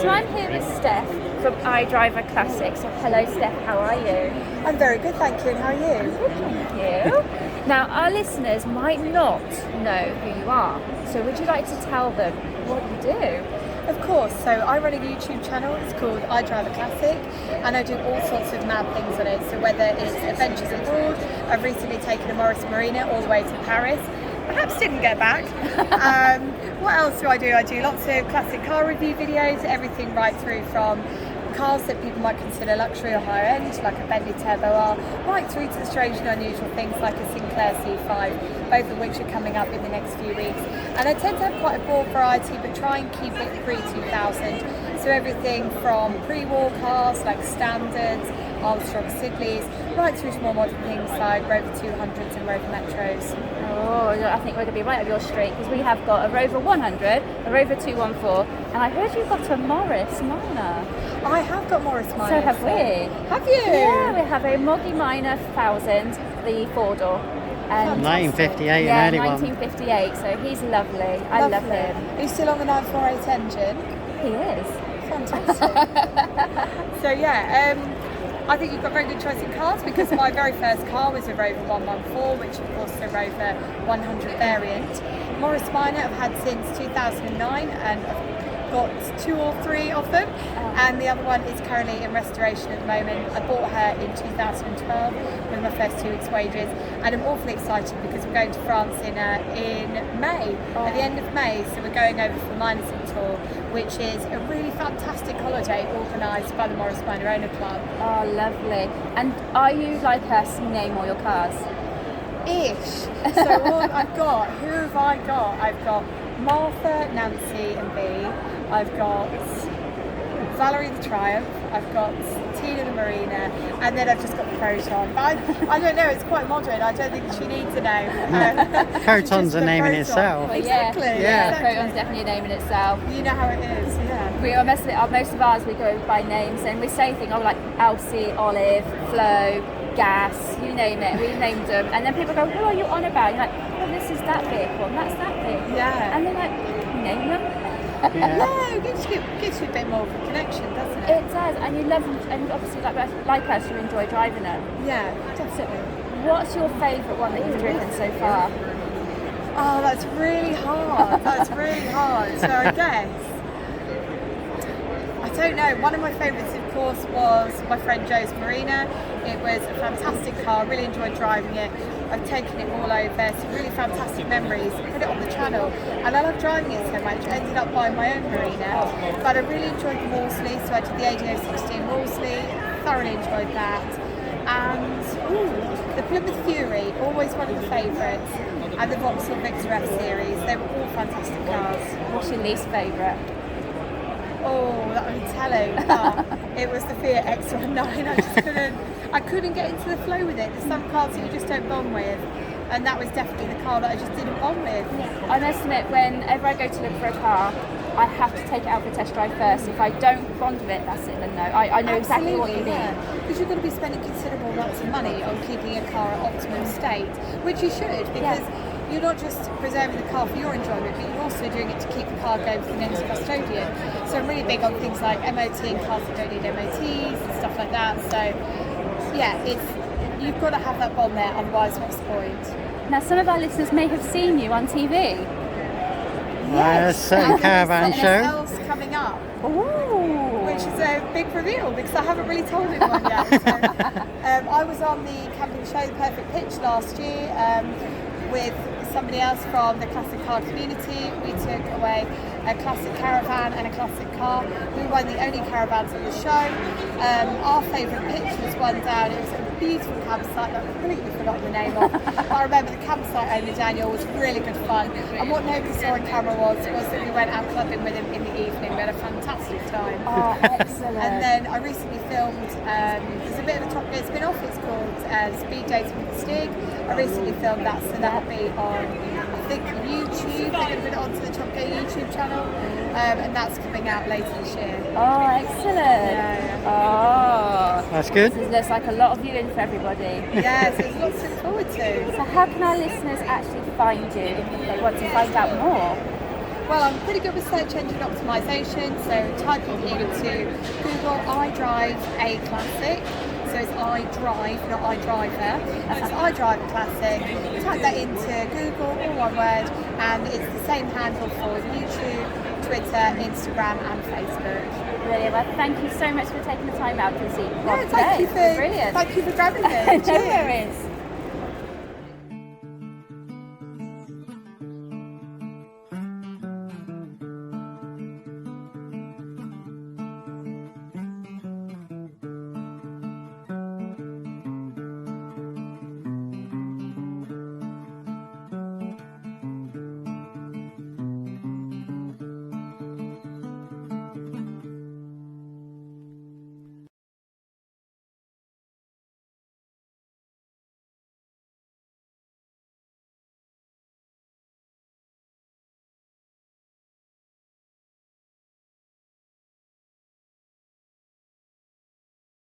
So I'm here with Steph from iDriver Classic. So hello Steph, how are you? I'm very good, thank you, and how are you? Good, thank you. Now our listeners might not know who you are, so would you like to tell them what you do? Of course, so I run a YouTube channel, it's called iDriver Classic, and I do all sorts of mad things on it. So whether it's adventures abroad, I've recently taken a Morris Marina all the way to Paris. Perhaps didn't get back. What else do? I do lots of classic car review videos, everything right through from cars that people might consider luxury or higher end, like a Bentley Turbo R, right through to the strange and unusual things like a Sinclair C5, both of which are coming up in the next few weeks. And I tend to have quite a broad variety, but try and keep it pre-2000. So everything from pre-war cars like Standards, Armstrong Sidleys, right through to more modern things like Rover 200s and Rover Metros. Oh, I think we're going to be right up your street because we have got a Rover 100, a Rover 214, and I heard you've got a Morris Minor. I have got Morris Minor. So have we. Have you? Yeah, we have a Moggy Minor 1000, the four-door. And 1958, yeah, an early one. 1958, so he's lovely. I love him. Are you still on the 948 engine? He is. Fantastic. So yeah, I think you've got very good choice in cars because my very first car was a Rover 114, which of course is a Rover 100 variant. Morris Minor I've had since 2009 and I've got 2 or 3 of them, and the other one is currently in restoration at the moment. I bought her in 2012 with my first 2 weeks' wages, and I'm awfully excited because we're going to France in May, at the end of May, so we're going over for the Miners Tour, which is a really fantastic holiday organised by the Morris Minor Owner Club. Oh, lovely. And are you like us, you name all your cars? Ish. So who have I got? I've got Martha, Nancy and Bea. I've got Valerie the Triumph, I've got Tina the Marina, and then I've just got the Proton. But I don't know, it's quite modern. I don't think she needs a name. Proton's a name in itself. Well, Exactly. Yeah, Proton's definitely a name in itself. You know how it is, yeah. We are most of ours we go by names, and we say things like Elsie, Olive, Flo, Gas, you name it. We named them, and then people go, "Who are you on about?" You're like, "Oh, this is that vehicle, and that's that vehicle." Yeah. And they're like, "Name them." Yeah, it gives you a bit more of a connection, doesn't it? It does, and you love them, and obviously like us, you enjoy driving them. Yeah, definitely. What's your favourite one that you've driven so far? Oh, that's really hard. So I guess, I don't know. One of my favourites, of course, was my friend Joe's Marina. It was a fantastic car. I really enjoyed driving it. I've taken it all over. Some really fantastic memories. Put it on the channel, and I love driving it so much. I ended up buying my own Marina, but I really enjoyed the Wolseley. So I did the ADO 16 Wolseley. Thoroughly enjoyed that. And the Plymouth Fury, always one of the favourites. And the Vauxhall Victor F series. They were all fantastic cars. What's your least favourite? Oh, that would be telling. It was the Fiat X19. I couldn't get into the flow with it. There's some cars that you just don't bond with, and that was definitely the car that I just didn't bond with. I must admit, whenever I go to look for a car, I have to take it out for a test drive first. If I don't bond with it, that's it, then no. I know exactly what you mean. Because you're going to be spending considerable amounts of money on keeping a car at optimum state, which you should, because you're not just preserving the car for your enjoyment, but you're also doing it to keep the car going for the next custodian. So I'm really big on things like MOT and cars that don't need MOTs and stuff like that. So yeah, you've got to have that bond there, otherwise what's the point? Now, some of our listeners may have seen you on TV. Yes, certain caravan show. Else coming up. Ooh. Which is a big reveal because I haven't really told anyone yet. So, I was on the camping show The Perfect Pitch last year with somebody else from the classic car community. We took away a classic caravan and a classic car. We were one of the only caravans on the show. Our favourite pitch was one down. It was a beautiful campsite that I've completely forgotten the name of. But I remember the campsite owner, Daniel, was really good fun. And what nobody saw on camera was that we went out clubbing with him in the evening. We had a fantastic time. Oh, excellent. And then I recently filmed, there's a bit of a Top Gear spin-off. It's called Speed Dating with Stig. I recently filmed that, so that'll be on, I think, YouTube. They're going to put it onto the Top Gear YouTube channel. And that's coming out later this year. Oh, excellent. Yeah. Oh. That's good. So there's like a lot of viewing for everybody. Yeah, so there's lots to look forward to. So how can our listeners actually find you if they want to find out more? Well, I'm pretty good with search engine optimization, so typing into Google iDrive A Classic. So it's iDrive, not iDriver. So it's iDrive Classic. Type that into Google, all one word, and it's the same handle for YouTube, Twitter, Instagram, and Facebook. Brilliant. Well, thank you so much for taking the time out to see. No, thank you for brilliant. Thank you for grabbing me. No Cheers. worries.